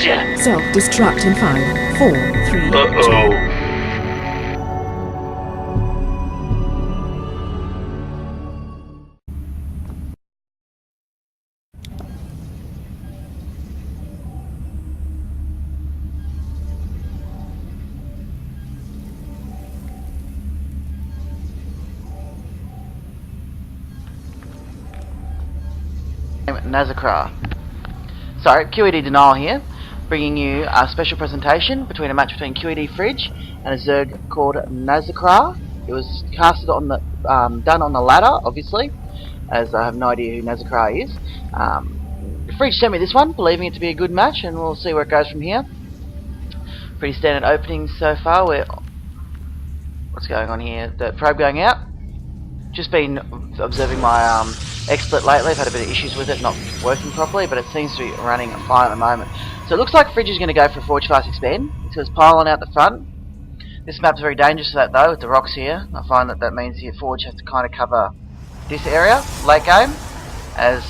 Self-destruct in 5, 4, 3, 2. Uh-oh. Nazacra. Sorry, QED DeNile here, bringing you a special presentation between a match between QED Fridge and a Zerg called Nazacra. It was casted on the done on the ladder, obviously, as I have no idea who Nazacra is. Fridge sent me this one, believing it to be a good match, and we'll see where it goes from here. Pretty standard opening so far. What's going on here? The probe going out. Just been observing my XSplit lately. I've had a bit of issues with it not working properly, but it seems to be running fine at the moment. So it looks like Fridge is going to go for a Forge Fast Expand. So there's pylon out the front. This map's very dangerous for that though, with the rocks here. I find that means your Forge has to kind of cover this area, late game, as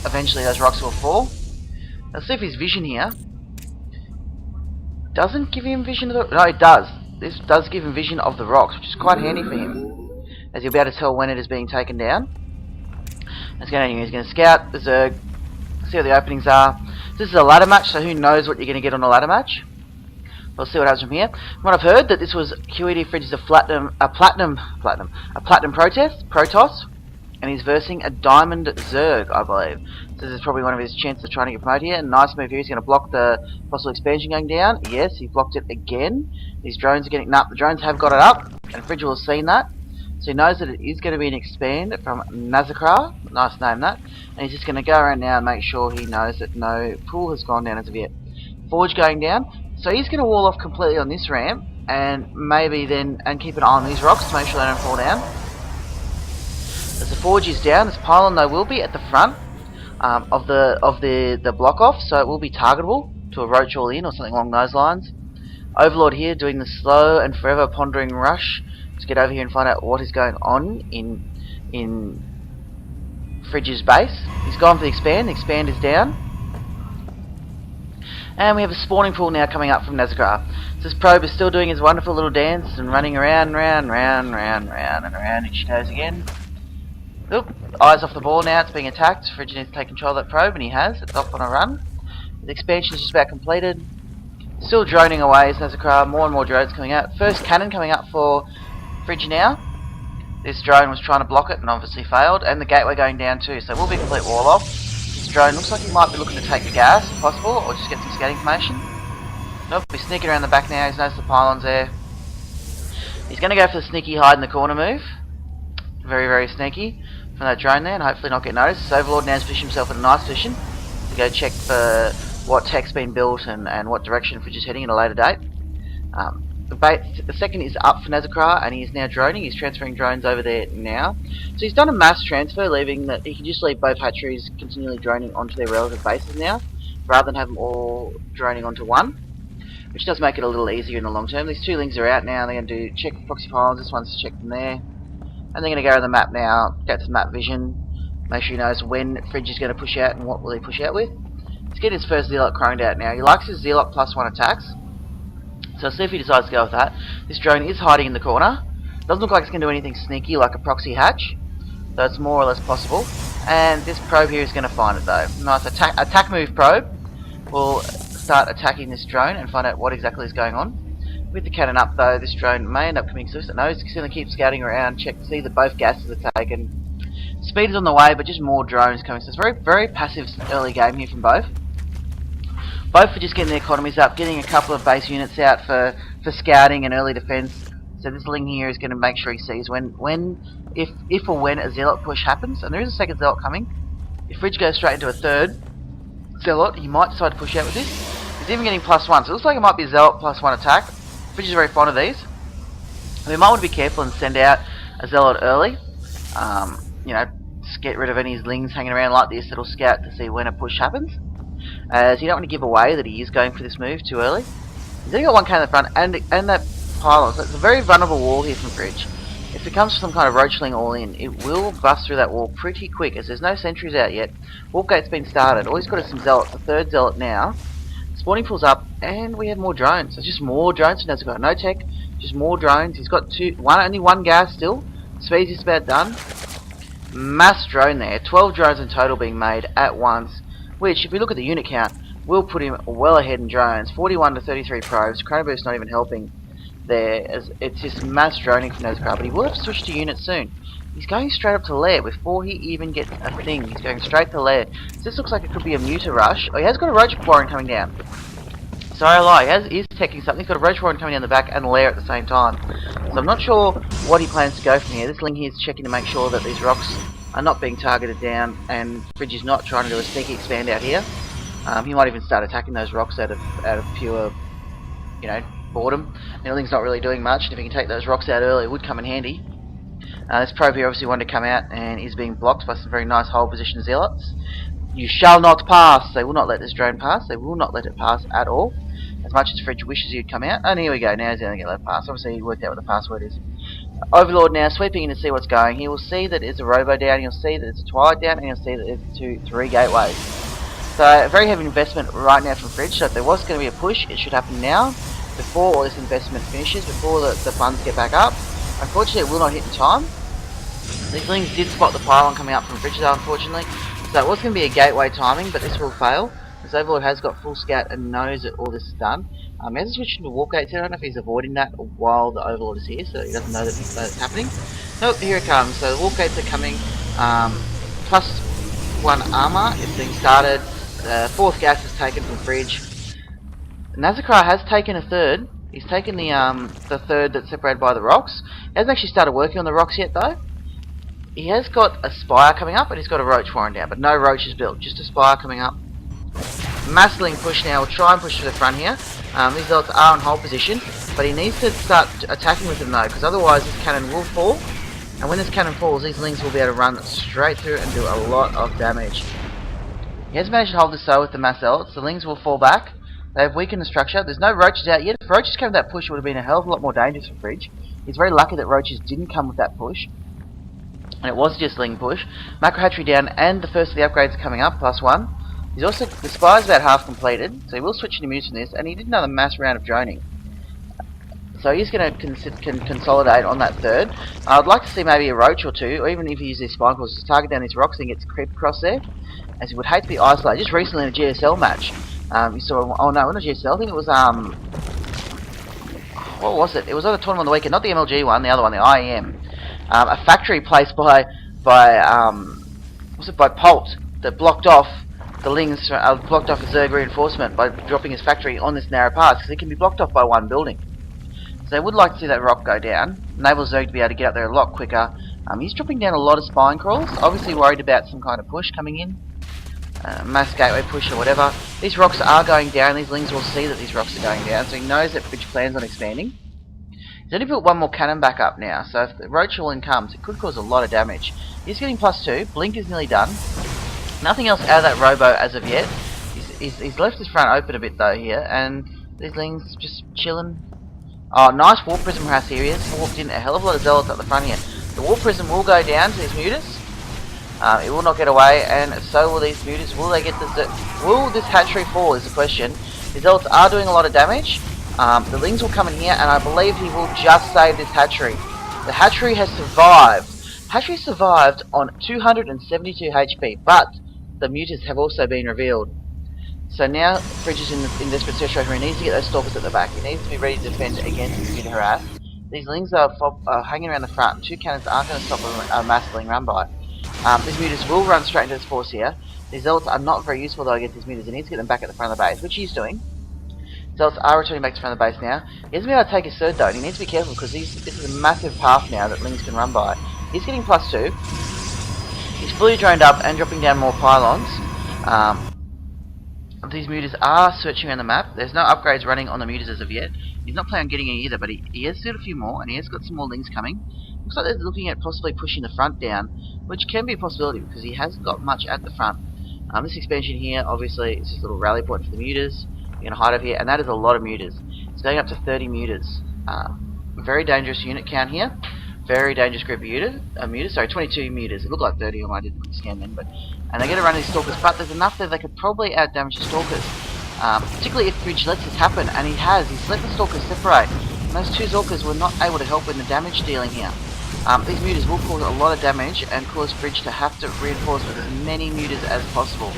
eventually those rocks will fall. Let's see if his vision here doesn't give him vision of the... No, it does. This does give him vision of the rocks, which is quite handy for him, as you'll be able to tell when it is being taken down. He's going to scout the Zerg, see what the openings are. This is a ladder match, so who knows what you're going to get on a ladder match. We'll see what happens from here. What I've heard that this was QED Fridge is a platinum Protoss, and he's versing a diamond Zerg, I believe. So this is probably one of his chances of trying to get promoted here. And nice move here. He's going to block the possible expansion going down. Yes, he blocked it again. These drones are getting... Nah, the drones have got it up, and Fridge will have seen that. So he knows that it is going to be an expand from Nazacra. Nice name that. And he's just going to go around now and make sure he knows that no pool has gone down as of yet. Forge going down. So he's going to wall off completely on this ramp, and maybe then keep an eye on these rocks to make sure they don't fall down. As the Forge is down, this pylon though will be at the front of the block off, so it will be targetable to a roach all in or something along those lines. Overlord here doing the slow and forever pondering rush. Let's get over here and find out what is going on in Fridge's base. He's gone for the expand. The expand is down. And we have a spawning pool now coming up from Nazacra. So this probe is still doing his wonderful little dance and running around, round, and around. It goes again. Oop, eyes off the ball now. It's being attacked. Fridge needs to take control of that probe, and he has. It's off on a run. The expansion is just about completed. Still droning away as Nazacra. More and more drones coming out. First cannon coming up for Fridge now. This drone was trying to block it and obviously failed, and the gateway going down too, so it will be a complete wall off. This drone looks like he might be looking to take the gas if possible, or just get some scouting information. Nope, he's sneaking around the back now. He's noticed the pylons there. He's going to go for the sneaky hide in the corner move. Very, very sneaky from that drone there, and hopefully not get noticed. So Overlord now has positioned himself in a nice position to go check for what tech's been built and what direction Fridge is heading at a later date. The second is up for Nazacra, and he is now droning. He's transferring drones over there now. So he's done a mass transfer, leaving that he can just leave both hatcheries continually droning onto their relative bases now, rather than have them all droning onto one, which does make it a little easier in the long term. These two links are out now. They're going to do check proxy pylons. This one's checked from there, and they're going to go to the map now, get to map vision, make sure he knows when Fridge is going to push out and what will he push out with. Let's get his first Zealot croned out now. He likes his Zealot +1 attacks. So see if he decides to go with that. This drone is hiding in the corner. Doesn't look like it's going to do anything sneaky like a proxy hatch, though it's more or less possible. And this probe here is going to find it though. Nice attack move probe. We'll start attacking this drone and find out what exactly is going on. With the cannon up though, this drone may end up coming to us. No, he's going to keep scouting around, check to see that both gases are taken. Speed is on the way, but just more drones coming. So it's very, very passive early game here from both. Both for just getting the economies up, getting a couple of base units out for scouting and early defense. So this Ling here is going to make sure he sees if or when a Zealot push happens, and there is a second Zealot coming. If Fridge goes straight into a third Zealot, he might decide to push out with this. He's even getting +1, so it looks like it might be a Zealot +1 attack. Fridge is very fond of these. We might want to be careful and send out a Zealot early. You know, just get rid of any Lings hanging around like this. It'll scout to see when a push happens. As you don't want to give away that he is going for this move too early. He's only got one cannon in the front and that pylon, so it's a very vulnerable wall here from Fridge. If it comes to some kind of roachling all in, it will bust through that wall pretty quick, as there's no sentries out yet. Warp gate's been started. All he's got is some Zealots, a third Zealot now. This Spawning pulls up, and we have more drones. There's just more drones from Nazacra. No tech, just more drones. He's got only one gas still. Speed's just about done. Mass drone there. 12 drones in total being made at once, which, if we look at the unit count, will put him well ahead in drones. 41 to 33 probes. Chronoboost not even helping there, as it's just mass droning from Nazacra, but he will have to switch to unit soon. He's going straight up to lair before he even gets a thing. He's going straight to lair. So this looks like it could be a muta rush. Oh, he has got a roach warren coming down. Sorry, I lie. He is teching something. He's got a roach warren coming down the back and lair at the same time. So I'm not sure what he plans to go from here. This Ling here is checking to make sure that these rocks are not being targeted down, and Fridge is not trying to do a sneaky expand out here. He might even start attacking those rocks out of pure, you know, boredom. Ling's not really doing much, and if he can take those rocks out early, it would come in handy. This probe here obviously wanted to come out and is being blocked by some very nice hole position zealots. You shall not pass. They will not let this drone pass. They will not let it pass at all. As much as Fridge wishes he'd come out. And here we go. Now he's going to get let pass. Obviously he worked out what the password is. Overlord now sweeping in to see what's going. He will see that it's a robo down. He'll see that it's a twilight down. And he'll see that it's three gateways. So a very heavy investment right now from Fridge. So if there was going to be a push, it should happen now. Before all this investment finishes. Before the funds get back up. Unfortunately, it will not hit in time. These Lings did spot the pylon coming up from Fridge though, unfortunately. So it was going to be a gateway timing, but this will fail. This Overlord has got full scout and knows that all this is done. He has switched into warp gates here. I don't know if he's avoiding that while the Overlord is here, so he doesn't know that it's happening. Nope, here it comes. So the warp gates are coming. Plus 1 armor is being started. Fourth gas is taken from Fridge. Nazacra has taken a third. He's taken the third that's separated by the rocks. He hasn't actually started working on the rocks yet though. He has got a spire coming up and he's got a roach warren down, but no roach is built, just a spire coming up. Massling push now, we'll try and push to the front here. These zealots are in hold position, but he needs to start attacking with them though, because otherwise this cannon will fall. And when this cannon falls, these Lings will be able to run straight through and do a lot of damage. He has managed to hold this though with the mass zealots. The Lings will fall back. They have weakened the structure. There's no roaches out yet. If roaches came with that push, it would have been a hell of a lot more dangerous for Fridge. He's very lucky that roaches didn't come with that push. And it was just Ling push. Macro hatchery down, and the first of the upgrades are coming up, +1. He's also, the spire's about half completed, so he will switch into mutes from this, and he did another mass round of droning. So he's going to consolidate on that third. I'd like to see maybe a roach or two, or even if he uses his spine calls to target down these rocks and gets creep across there, as he would hate to be isolated. Just recently in a GSL match, you saw, oh no, not a GSL, I think it was, what was it? It was on a tournament on the weekend, not the MLG one, the other one, the IEM. A factory placed by Polt that blocked off the Lings, blocked off a Zerg reinforcement by dropping his factory on this narrow pass, because it can be blocked off by one building. So they would like to see that rock go down, enable Zerg to be able to get up there a lot quicker. He's dropping down a lot of spine crawls, obviously worried about some kind of push coming in. Mass gateway push or whatever. These rocks are going down, these Lings will see that these rocks are going down, so he knows that Fridge plans on expanding. He's only built one more cannon back up now, so if the roach all in comes, it could cause a lot of damage. He's getting +2, blink is nearly done. Nothing else out of that robo as of yet. He's left his front open a bit though here, and these Lings just chilling. Oh, nice warp prism harass here. He has warped in a hell of a lot of zealots at the front here. The warp prism will go down to these mutas. It will not get away, and so will these mutas. Will they get will this hatchery fall is the question. The zealots are doing a lot of damage. The Lings will come in here, and I believe he will just save this hatchery. The hatchery has survived. Hatchery survived on 272 HP, but the mutas have also been revealed. So now Fridge is in desperate situation where he needs to get those stalkers at the back. He needs to be ready to defend against this muta harass. These Lings are hanging around the front. Two cannons aren't going to stop a mass Ling run by. These mutas will run straight into this force here. These zealots are not very useful though against these mutas. He needs to get them back at the front of the base, which he's doing. Zealots are returning back to the front of the base now. He hasn't been able to take his third though, and he needs to be careful because this is a massive path now that Lings can run by. He's getting +2. He's fully droned up and dropping down more pylons. These mutas are searching around the map. There's no upgrades running on the mutas as of yet. He's not planning on getting any either, but he has got a few more, and he has got some more Lings coming. Looks like they're looking at possibly pushing the front down, which can be a possibility because he hasn't got much at the front. This expansion here, obviously, is just a little rally point for the mutas. You're going to hide over here, and that is a lot of mutas. It's going up to 30 mutas. Very dangerous unit count here. Very dangerous group of mutas. Sorry, 22 mutas. It looked like 30 on my didn't scan then, but and they're going to run these stalkers, but there's enough there they could probably out damage the stalkers. particularly if Fridge lets this happen, and he has. He's let the Stalkers separate. And those two Stalkers were not able to help in the damage dealing here. These mutas will cause a lot of damage and cause Fridge to have to reinforce with as many mutas as possible.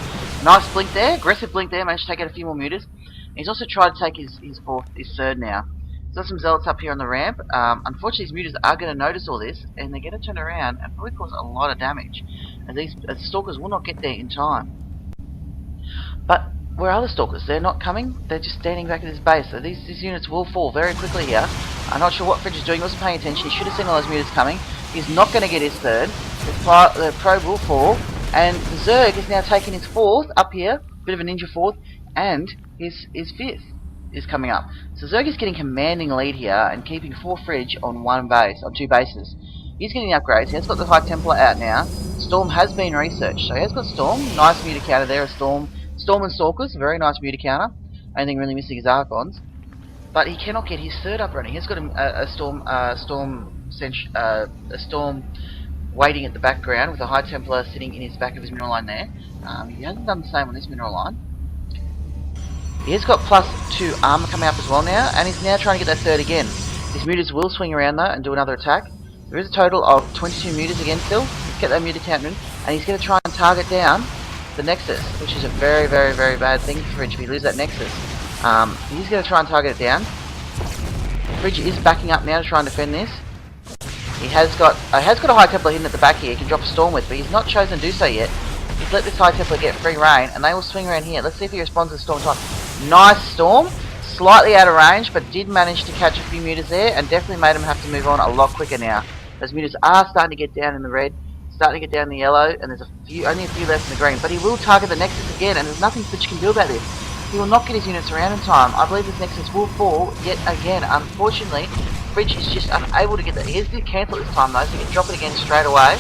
Nice blink there, aggressive blink there, managed to take out a few more mutas. He's also tried to take his third now. He's got some zealots up here on the ramp. Unfortunately, these mutas are going to notice all this, and they're going to turn around and probably cause a lot of damage. And these Stalkers will not get there in time. But where are the Stalkers? They're not coming. They're just standing back at this base. So these units will fall very quickly here. I'm not sure what Fridge is doing. He wasn't paying attention. He should have seen all those mutas coming. He's not going to get his third. The probe will fall. And the Zerg is now taking his fourth up here. Bit of a ninja fourth. And his fifth is coming up. So Zerg is getting commanding lead here and keeping 4 Fridge on two bases. He's getting the upgrades. He has got the High Templar out now. Storm has been researched. So he has got Storm. Nice muta counter there. A Storm and Stalkers. Very nice muta counter. Only thing really missing is Archons. But he cannot get his third up running. He's got a Storm waiting at the background with a High Templar sitting in his back of his mineral line there. He hasn't done the same on this mineral line. He has got +2 armor coming up as well now, and he's now trying to get that third again. His mutas will swing around though and do another attack. There is a total of 22 mutas again still. Let's get that muta count in, and he's going to try and target down the Nexus, which is a very, very, very bad thing for Fridge if he loses that Nexus. He's going to try and target it down. Fridge is backing up now to try and defend this. He has got a High Templar hidden at the back here he can drop a Storm with, but he's not chosen to do so yet. He's let this High Templar get free reign, and they will swing around here. Let's see if he responds to the Storm time. Nice Storm, slightly out of range, but did manage to catch a few mutas there, and definitely made him have to move on a lot quicker now. Those mutas are starting to get down in the red, starting to get down in the yellow, and there's only a few left in the green. But he will target the Nexus again, and there's nothing Fridge can do about this. He will not get his units around in time. I believe this Nexus will fall yet again. Unfortunately, Fridge is just unable to get that. He did cancel it this time though, so he can drop it again straight away.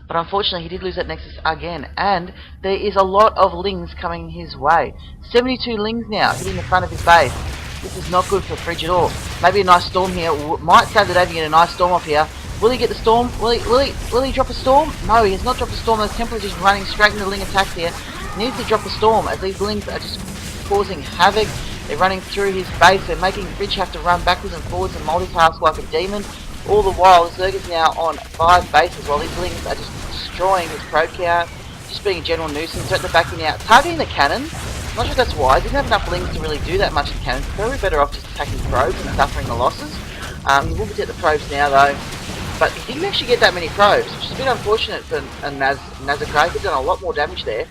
But unfortunately, he did lose that Nexus again, and there is a lot of Lings coming his way. 72 Lings now hitting the front of his base. This is not good for Fridge at all. Maybe a nice Storm here. Might save the day to get a nice Storm off here. Will he get the Storm? Will he drop a Storm? No, he has not dropped a Storm. Those Templars just running straight into the Ling attacks here. He needs to drop a Storm, as these Lings are just causing havoc. They're running through his base. They're making Fridge have to run backwards and forwards and multitask like a demon. All the while, the Zerg is now on 5 bases, while these Lings are just destroying his probe count, just being a general nuisance. At the back now, targeting the cannons. I'm not sure if that's wise. He doesn't have enough Lings to really do that much in cannons. He's probably better off just attacking probes and suffering the losses. He will get the probes now though, but he didn't actually get that many probes, which is a bit unfortunate for Nazacra. He could have done a lot more damage there.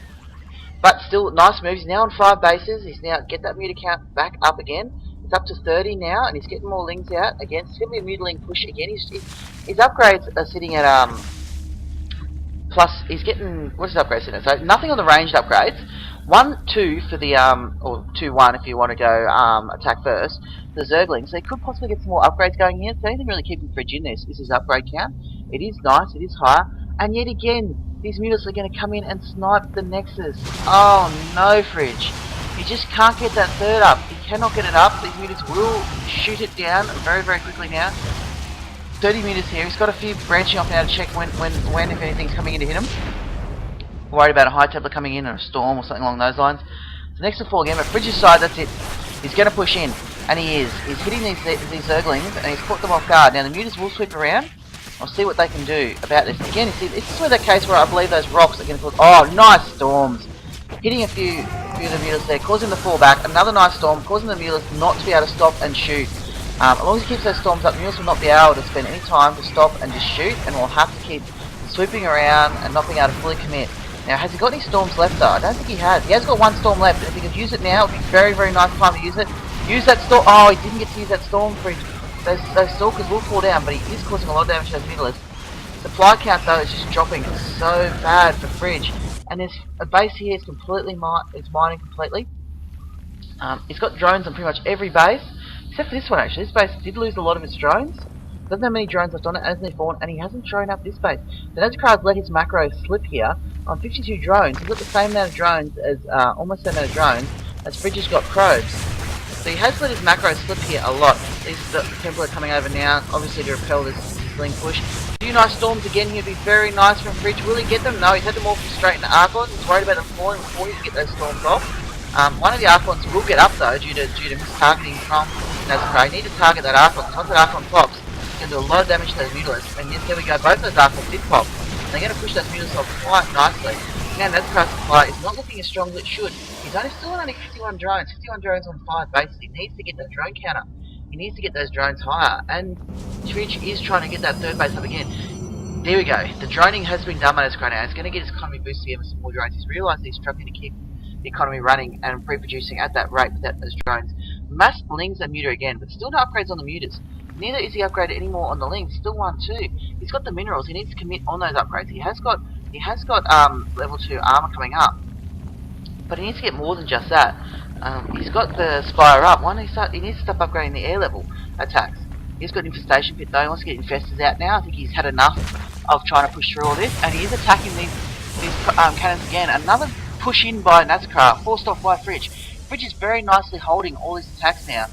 But still, nice moves. He's now on 5 bases. He's now get that muta count back up again. It's up to 30 now, and he's getting more Lings out. Again, it's going to be a mutiling push again. His upgrades are sitting at plus he's getting, what's his upgrades in it? So nothing on the ranged upgrades. 1-2 for the or 2-1 if you want to go attack first. The Zerglings, so he could possibly get some more upgrades going here. The only thing really keeping Fridge in this is his upgrade count. It is nice, it is higher, and yet again these mutas are going to come in and snipe the Nexus. Oh no, Fridge. He just can't get that third up. He cannot get it up. These mutas will shoot it down very, very quickly now. 30 meters here. He's got a few branching off now to check when if anything's coming in to hit him. Worried about a High Templar coming in or a Storm or something along those lines. So next to fall again, but Fridge's side, that's it. He's going to push in, and he is. He's hitting these Zerglings, and he's caught them off guard. Now the mutas will sweep around. I'll see what they can do about this. Again, you see, this is where that case where I believe those rocks are going to cause. Oh, nice Storms! Hitting a few of the mutas there, causing them to fall back. Another nice Storm, causing the mutas not to be able to stop and shoot. As long as he keeps those Storms up, mutas will not be able to spend any time to stop and just shoot, and will have to keep swooping around and not being able to fully commit. Now, has he got any Storms left though? I don't think he has. He has got 1 Storm left, and if he could use it now, it would be very, very nice time to use it. Use that Storm. Oh, he didn't get to use that Storm Fridge. Those Stalkers will fall down, but he is causing a lot of damage to those mutalists. Supply count though is just dropping so bad for Fridge, and there's a base here is completely mining completely. He's got drones on pretty much every base, except for this one actually. This base did lose a lot of its drones. Doesn't have many drones left on it, hasn't he, Fawn? And he hasn't thrown up this base. The Nazacra's let his macro slip here on 52 drones. He's got the same amount of drones as, almost the same amount of drones as Fridge's got probes. So he has let his macro slip here a lot. These Templar are coming over now, obviously to repel this Ling push. A few nice Storms again here would be very nice from Fridge. Will he get them? No, he's had them all from straight into Archons. He's worried about them falling before he can get those Storms off. One of the Archons will get up though due to mistargeting from Nazacra. You need to target that Archon. Once that Archon pops, it's going to do a lot of damage to those Mutalisks. And yes, there we go, both those Archons did pop. They're going to push those Mutalisks off quite nicely. Now Nazacra's supply is not looking as strong as it should. He's still only 51 drones. 51 drones on 5 bases. He needs to get that drone counter. He needs to get those drones higher. And Fridge is trying to get that 3rd base up again. There we go. The droning has been done by Nazacra now. It's going to get his economy boosted again with some more drones. He's realised he's struggling to keep the economy running and pre-producing at that rate with those drones. Mass Lings and Muta again, but still no upgrades on the Mutas. Neither is he upgraded anymore on the Lings. Still 1-2. He's got the minerals. He needs to commit on those upgrades. He has got level 2 armor coming up, but he needs to get more than just that. He's got the Spire up. He needs to start upgrading the air level attacks. He's got Infestation Pit though. He wants to get Infestors out now. I think he's had enough of trying to push through all this, and he is attacking these cannons again. Another push in by Nazacra, forced off by Fridge. Fridge is very nicely holding all his attacks now.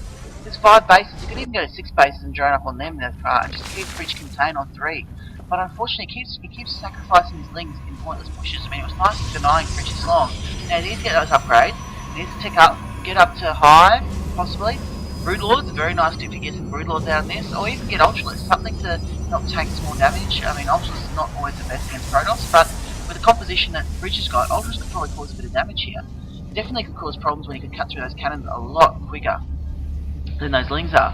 There's 5 bases. He could even go to 6 bases and drone up on them, Nazacra, and just keep Fridge contained on 3. But unfortunately, he keeps sacrificing his Lings in pointless pushes. I mean, it was nice denying Fridge's long. Now, he needs to get those upgrades. He needs to tick up, get up to Hive, possibly. Broodlords, a very nice tip to get some Broodlords out in this, or even get Ultralisk, something to not take some more damage. I mean, Ultralisk is not always the best against Protoss, but with the composition that Fridge has got, Ultralisk could probably cause a bit of damage here. Definitely could cause problems when he could cut through those cannons a lot quicker than those Lings are.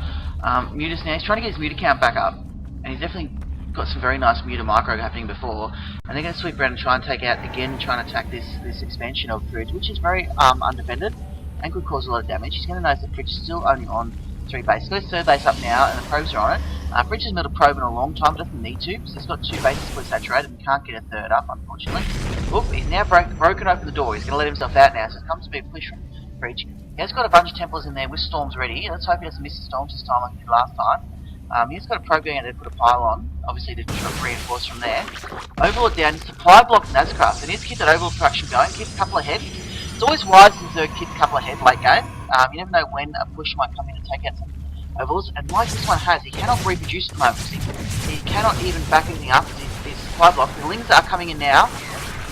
Mutas now, he's trying to get his Muta count back up, and he's definitely got some very nice Muta micro happening before, and they're going to sweep around and try and take out, again, trying to attack this expansion of Fridge, which is very undefended, and could cause a lot of damage. He's going to notice that Fridge is still only on 3 bases. Got his 3rd base up now, and the probes are on it. Fridge has built a probe in a long time, but doesn't need to, so he's got 2 bases fully saturated and can't get a 3rd up, unfortunately. Oop, he's now broken open the door. He's going to let himself out now, so it comes to be a push from Fridge. He has got a bunch of Templars in there with Storms ready. Let's hope he doesn't miss the Storms this time like he did last time. He's got a probe going out there to put a pile on, obviously to reinforce from there. Overlord down, supply block Nazacra, so he needs to keep that Overlord production going, keep a couple ahead. It's always wise to Zerg keep a couple ahead late game. You never know when a push might come in and take out some Overlords, and like this one has, he cannot reproduce at the moment, he cannot even back anything up with his supply block. The Lings are coming in now.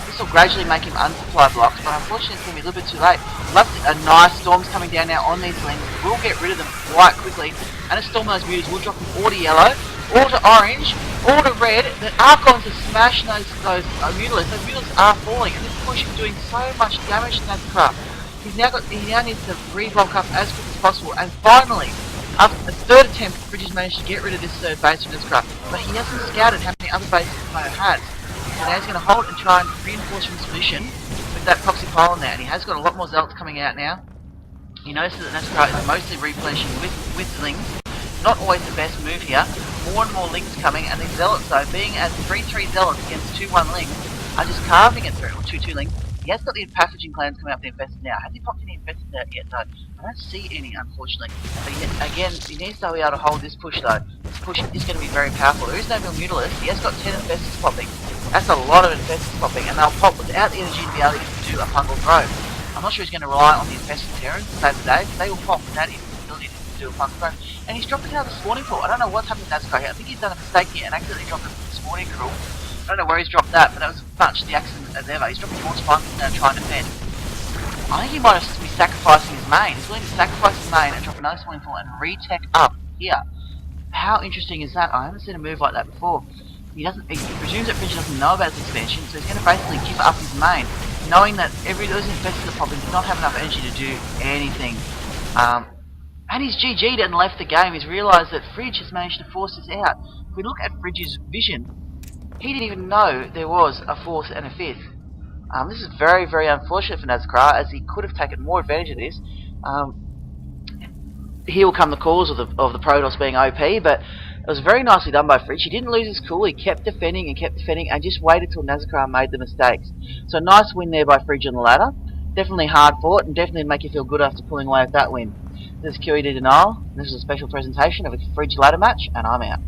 This will gradually make him unsupply blocks, but unfortunately it's going to be a little bit too late. Love a nice Storms coming down now on these Lings. We'll get rid of them quite quickly, and a Storm those Mutas will drop them all to yellow, all to orange, all to red. The Archons are smashing those Mutalisks. Those Mutalisks are falling, and this push is doing so much damage to Nazacra. He now needs to reblock up as quick as possible, and finally, after a 3rd attempt, Fridge has managed to get rid of this 3rd base from Nazacra, but he hasn't scouted how many other bases the opponent has. So now he's going to hold and try and reinforce from his position with that proxy pile in there, and he has got a lot more Zealots coming out now. He notices that Nazacra is mostly replenishing with Lings. Not always the best move here. More and more Lings coming, and these Zealots though, being as 3-3 Zealots against 2-1 Lings, are just carving it through, or 2-2 Lings. He has got the Passaging clans coming up the Infestors now. Has he popped any Infestors out yet? No. I don't see any, unfortunately. But again, he needs to be able to hold this push though. This push is going to be very powerful. There is no real Mutalisk. He has got 10 Infestors popping. That's a lot of Infestors popping, and they'll pop without the energy to be able to do a Fungal Probe. I'm not sure he's going to rely on the Infested Terrans to save the day, but they will pop without his ability to do a Fungal Probe. And he's dropping out of the spawning pool. I don't know what's happened to Nazacra here. I think he's done a mistake here and accidentally dropped the spawning pool. I don't know where he's dropped that, but that was much the accident as ever. He's dropping more spawns now to try and defend. I think he might have been sacrificing his main. He's willing to sacrifice his main and drop another spawning pool and retech up here. How interesting is that? I haven't seen a move like that before. He presumes that Fridge doesn't know about his expansion, so he's going to basically give up his main, knowing that those Infestors that popping did not have enough energy to do anything. And he's GG'd and left the game. He's realised that Fridge has managed to force this out. If we look at Fridge's vision, he didn't even know there was a 4th and a 5th. This is very, very unfortunate for Nazacra, as he could have taken more advantage of this. Here will come the cause of the Protoss being OP, but it was very nicely done by Fridge. He didn't lose his cool, he kept defending and just waited till Nazacra made the mistakes. So nice win there by Fridge on the ladder. Definitely hard fought, and definitely make you feel good after pulling away with that win. This is QED DeNile, and this is a special presentation of a Fridge ladder match, and I'm out.